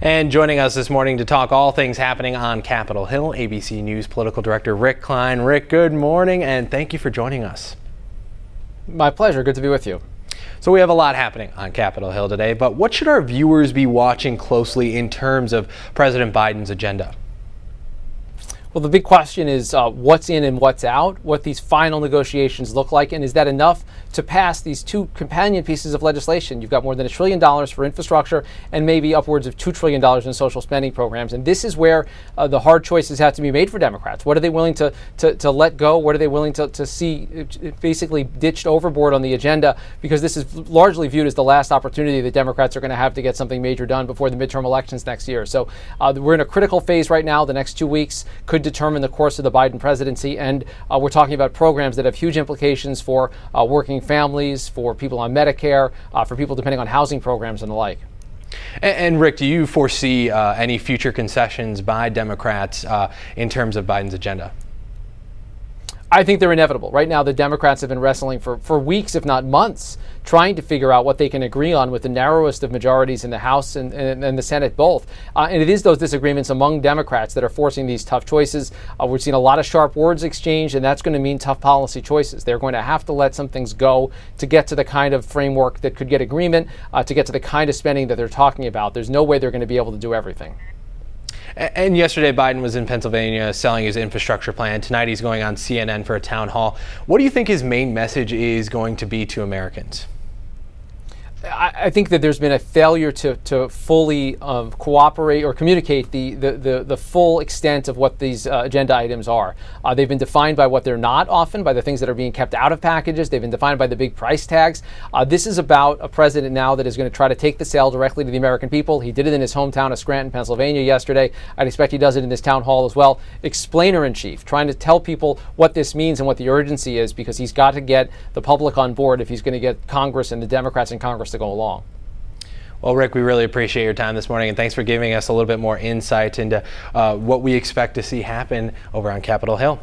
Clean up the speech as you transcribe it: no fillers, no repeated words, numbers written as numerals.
And joining us this morning to talk all things happening on Capitol Hill, ABC News Political Director Rick Klein. Rick, good morning, and thank you for joining us. My pleasure. Good to be with you. So we have a lot happening on Capitol Hill today, but what should our viewers be watching closely in terms of President Biden's agenda? Well, the big question is what's in and what's out, what these final negotiations look like, and is that enough to pass these two companion pieces of legislation? You've got more than $1 trillion for infrastructure and maybe upwards of $2 trillion in social spending programs. And this is where the hard choices have to be made for Democrats. What are they willing to let go? What are they willing to see basically ditched overboard on the agenda? Because this is largely viewed as the last opportunity that Democrats are going to have to get something major done before the midterm elections next year. So we're in a critical phase right now. The next 2 weeks could determine the course of the Biden presidency, and we're talking about programs that have huge implications for working families, for people on Medicare, for people depending on housing programs and the like. And Rick, do you foresee any future concessions by Democrats in terms of Biden's agenda? I think they're inevitable. Right now, the Democrats have been wrestling for weeks, if not months, trying to figure out what they can agree on with the narrowest of majorities in the House and the Senate both. And it is those disagreements among Democrats that are forcing these tough choices. We've seen a lot of sharp words exchanged, and that's going to mean tough policy choices. They're going to have to let some things go to get to the kind of framework that could get agreement, to get to the kind of spending that they're talking about. There's no way they're going to be able to do everything. And yesterday, Biden was in Pennsylvania selling his infrastructure plan. Tonight, he's going on CNN for a town hall. What do you think his main message is going to be to Americans? I think that there's been a failure to fully cooperate or communicate the full extent of what these agenda items are. They've been defined by what they're not, often by the things that are being kept out of packages. They've been defined by the big price tags. This is about a president now that is going to try to take the sale directly to the American people. He did it in his hometown of Scranton, Pennsylvania yesterday. I'd expect he does it in this town hall as well. Explainer in chief, trying to tell people what this means and what the urgency is, because he's got to get the public on board if he's going to get Congress and the Democrats in Congress to go along. Well, Rick, we really appreciate your time this morning, and thanks for giving us a little bit more insight into what we expect to see happen over on Capitol Hill.